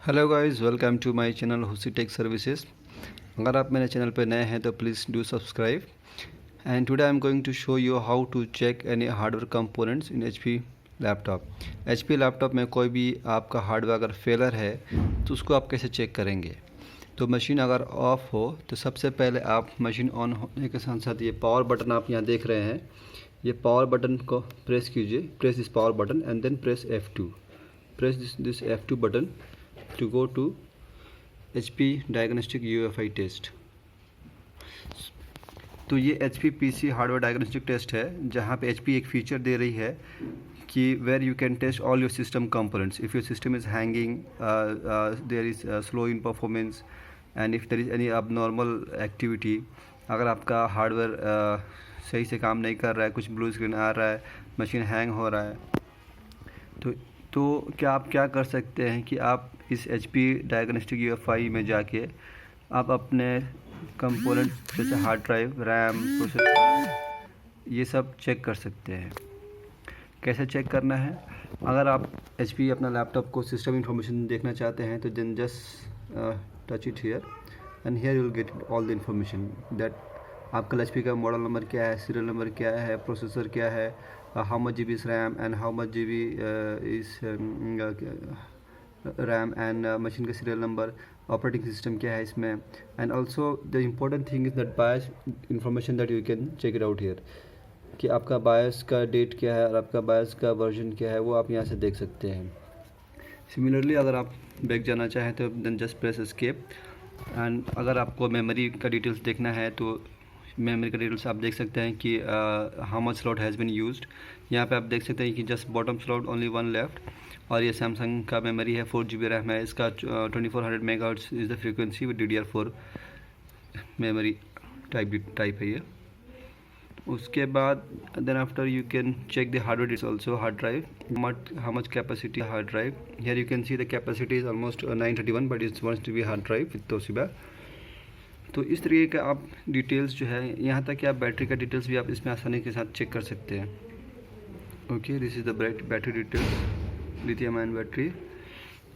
Hello guys, welcome to my channel हुसी tech services. अगर आप मेरे चैनल पर नए हैं तो please do subscribe. And today I am going to show you how to check any hardware components in HP laptop. HP laptop में कोई भी आपका हार्डवेयर अगर फेलर है तो उसको आप कैसे चेक करेंगे। तो मशीन अगर ऑफ हो तो सबसे पहले आप मशीन ऑन होने के साथ साथ ये पावर बटन आप यहाँ देख रहे हैं, ये पावर बटन को प्रेस कीजिए। Press this power button and then press F2। Press this F2 button to go to HP diagnostic UEFI test. तो ये HP PC hardware diagnostic test है, जहाँ पे HP एक फीचर दे रही है कि where you can test all your system components if your system is hanging, there is slow in performance and if there is any abnormal activity. अगर आपका hardware सही से काम नहीं कर रहा है, कुछ ब्लू स्क्रीन आ रहा है, मशीन हैंग हो रहा है, तो क्या आप क्या कर सकते हैं कि आप इस HP डायग्नोस्टिक UEFI में जाके आप अपने कंपोनेंट जैसे हार्ड ड्राइव, रैम, प्रोसेसर, ये सब चेक कर सकते हैं। कैसे चेक करना है? अगर आप HP अपना लैपटॉप को सिस्टम इंफॉर्मेशन देखना चाहते हैं तो then just touch it here and here you will get all the information that आपका HP का मॉडल नंबर क्या है, सीरियल नंबर क्या है, प्रोसेसर क्या है, how much GB is RAM and how much GB is RAM and machine का serial number, operating system क्या है इसमें, and also the important thing is that BIOS information that you can check it out here कि आपका बायस का date क्या है और आपका बायस का वर्जन क्या है, वो आप यहाँ से देख सकते हैं। सिमिलरली अगर आप बैक जाना चाहें तो then just press escape. And अगर आपको मेमोरी का डिटेल्स देखना है तो मेमोरी का डिटेल्स आप देख सकते हैं कि how much slot has been used. यहाँ पे आप देख सकते हैं कि just bottom slot only one left. और ये सैमसंग का मेमोरी है, 4 GB रैम है, इसका 2400 megahertz is the frequency with DDR4 memory type है ये। उसके बाद then after you can check the hardware is also hard drive, how much capacity hard drive. Here you can see the capacity is almost 931 but it wants to be hard drive with Toshiba. तो इस तरीके का आप details जो है, यहाँ तक कि आप बैटरी का डिटेल्स भी आप इसमें आसानी के साथ चेक कर सकते हैं। Okay, this is the battery details, lithium ion battery.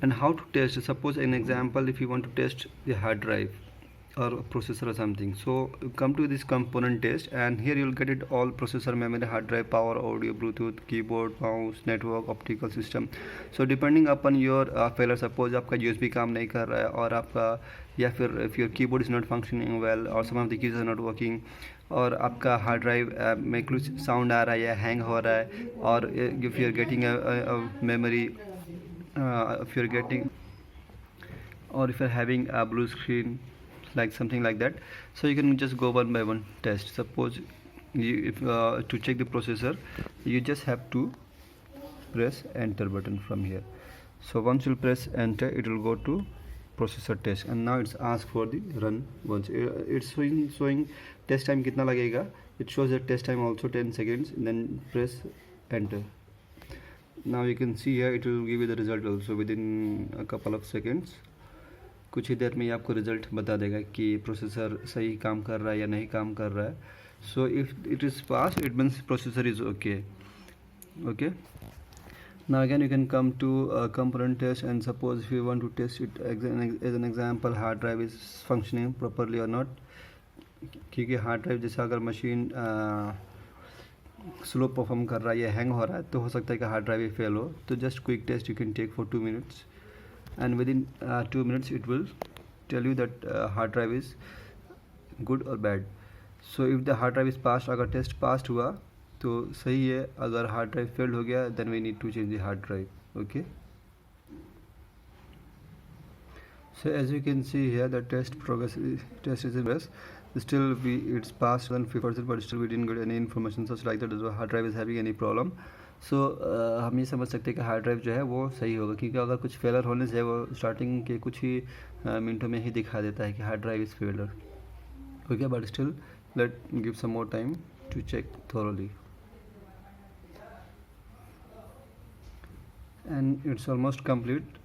And how to test, suppose an example if you want to test the hard drive or processor or something, so come to this component test and here you'll get it all: processor, memory, hard drive, power, audio, bluetooth, keyboard, mouse, network, optical system. So depending upon your failure, suppose आपका USB काम नहीं कर रहा है और आपका, या फिर if your keyboard is not functioning well or some of the keys are not working, और आपका हार्ड ड्राइव में कुछ साउंड आ रहा है या हैंग हो रहा है, और if you are getting a memory, if you are getting, or if you are having a blue screen like something like that, so you can just go one by one test. Suppose you, if to check the processor, you just have to press enter button from here. So once you press enter, it will go to processor test and now it's asked for the run. Once it's showing test time कितना लगेगा, it shows the test time also 10 seconds, then press enter. Now you can see here it will give you the result also within a couple of seconds. कुछ ही देर में ये आपको result बता देगा कि processor सही काम कर रहा है या नहीं काम कर रहा है। So if it is pass, it means processor is okay. Okay, now again you can come to component test and suppose if you want to test it as an example, hard drive is functioning properly और not. क्योंकि hard drive जैसा अगर machine slow perform कर रहा है या hang हो रहा है तो हो सकता है कि हार्ड ड्राइव ही फेल हो। तो just quick test you can take for 2 minutes and within 2 minutes it will tell you that hard drive is good or bad. So if the hard drive is passed, अगर test pass हुआ तो सही है, अगर hard drive failed हो गया then we need to change the hard drive. Okay, so as you can see here the test is in progress. Still it's passed 50%, but still we didn't get any information such like that the hard drive is having any problem. सो हम ये समझ सकते हैं कि hard drive जो है वो सही होगा, क्योंकि अगर कुछ फेलर होने से वो स्टार्टिंग के कुछ ही मिनटों में ही दिखा देता है कि hard drive is failure. Okay, but still let give some more time to check thoroughly and it's almost complete.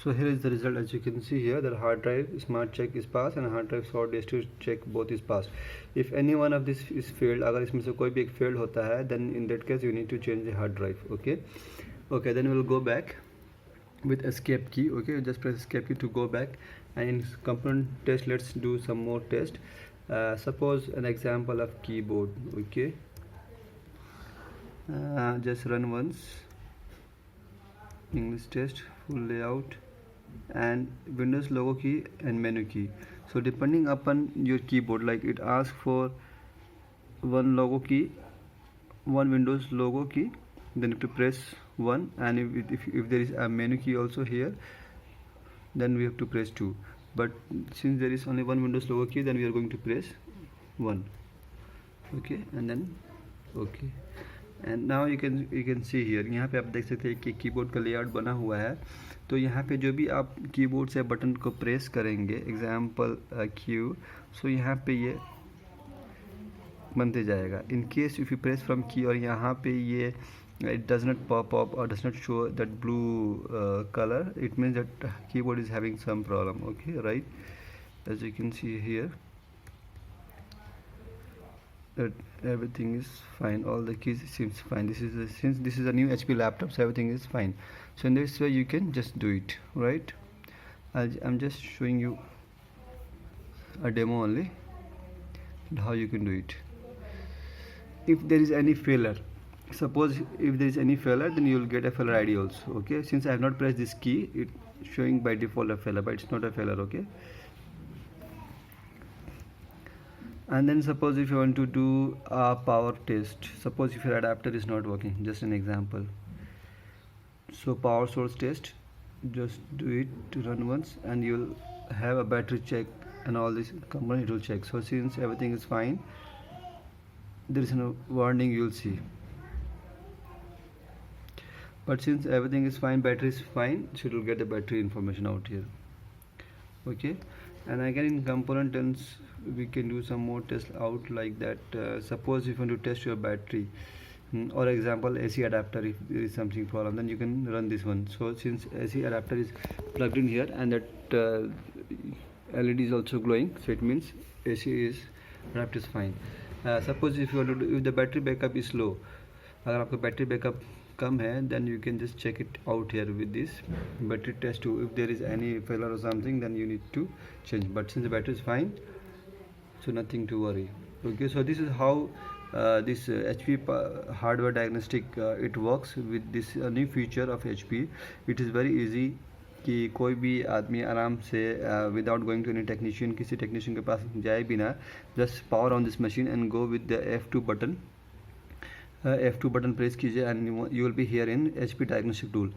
So here is the result. As you can see here, that hard drive smart check is passed and hard drive short disk check both is passed. If any one of this is failed, अगर इसमें से कोई भी एक failed होता है, then in that case you need to change the hard drive. Okay, then we'll go back with escape key. Okay, just press escape key to go back, and in component test let's do some more test. Suppose an example of keyboard. Okay, just run once. English test, full layout, and Windows logo key and menu key. So depending upon your keyboard, like it asks for one logo key, one Windows logo key, then you have to press 1, and if there is a menu key also here, then we have to press 2. But since there is only one Windows logo key, then we are going to press 1. Okay, and then okay. And now you can see here, यहाँ पे आप देख सकते हैं कि keyboard का layout बना हुआ है. तो यहाँ पे जो भी आप कीबोर्ड से बटन को प्रेस करेंगे, एग्जाम्पल क्यू, सो यहाँ पे ये बनते जाएगा. In case if you press from की और यहाँ पे ये it does not pop up or does not show that blue color, it means that keyboard is having some problem. Okay, right, as you can see here that everything is fine, all the keys seems fine. Since this is a new HP laptop, so everything is fine. So in this way you can just do it, right? I'm just showing you a demo only how you can do it. If there is any failure, suppose if there is any failure, then you will get a failure ID also. Okay, since I have not pressed this key, it's showing by default a failure, but it's not a failure. Okay, and then suppose if you want to do a power test, suppose if your adapter is not working, just an example. So power source test, just do it, to run once, and you'll have a battery check and all this component it will check. So since everything is fine, there is no warning you will see. But since everything is fine, battery is fine, so it will get the battery information out here. Okay, and again in component terms we can do some more tests out like that. Suppose if you want to test your battery, or example AC adapter, if there is something problem, then you can run this one. So since AC adapter is plugged in here and that LED is also glowing, so it means AC adapter is fine. Suppose if you want to do, if the battery backup is low, अगर आपका battery backup कम है, then you can just check it out here with this battery test too. If there is any failure or something, then you need to change. But since the battery is fine, so nothing to worry. Okay, so this is how this HP hardware diagnostic it works with this new feature of HP. It is very easy कि कोई भी आदमी आराम से without going to any technician, किसी technician के पास जाए बिना, just power on this machine and go with the F2 button. F2 button press कीजिए and you will be here in HP diagnostic tool.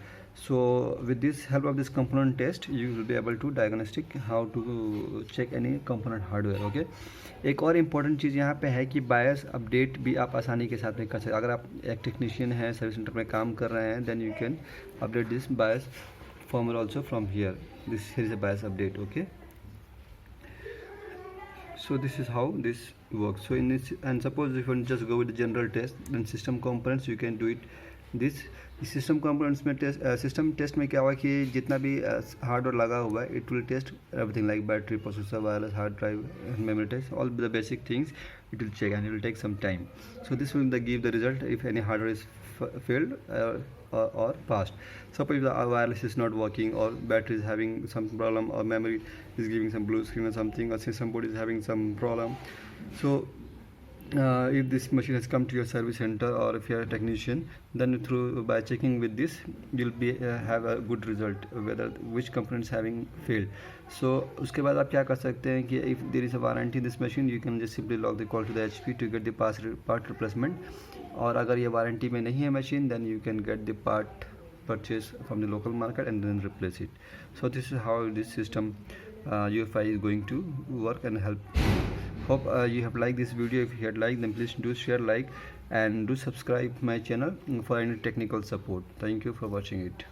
So with this help of this component test, you will be able to diagnostic how to check any component hardware. Okay, एक और important चीज़ यहाँ पे है कि बायस update भी आप आसानी के साथ में कर सकते. अगर आप एक टेक्नीशियन हैं, सर्विस सेंटर में काम कर रहे हैं, then you can update this BIOS firmware also from here. Here is a BIOS update. Okay, so this is how this works. So in this, and suppose if you just go with the general test, then system components you can do it. This system components में system test में क्या हुआ कि जितना भी hardware लगा हुआ है, it will test everything like battery, processor, wireless, hard drive, and memory test, all the basic things it will check, and it will take some time. So this will give the result if any hardware is failed or passed. Suppose if the wireless is not working, or battery is having some problem, or memory is giving some blue screen or something, or system board is having some problem. So if this machine has come to your service center, or if you are a technician, then by checking with this you'll be have a good result whether which components having failed. So उसके बाद आप क्या कर सकते हैं कि if there is a warranty in this machine, you can just simply log the call to the HP to get the part replacement. और अगर ये वारंटी में नहीं है machine, then you can get the part purchase from the local market and then replace it. So this is how this system UEFI is going to work and help. Hope you have liked this video. If you had liked, then please do share, like, and do subscribe my channel for any technical support. Thank you for watching it.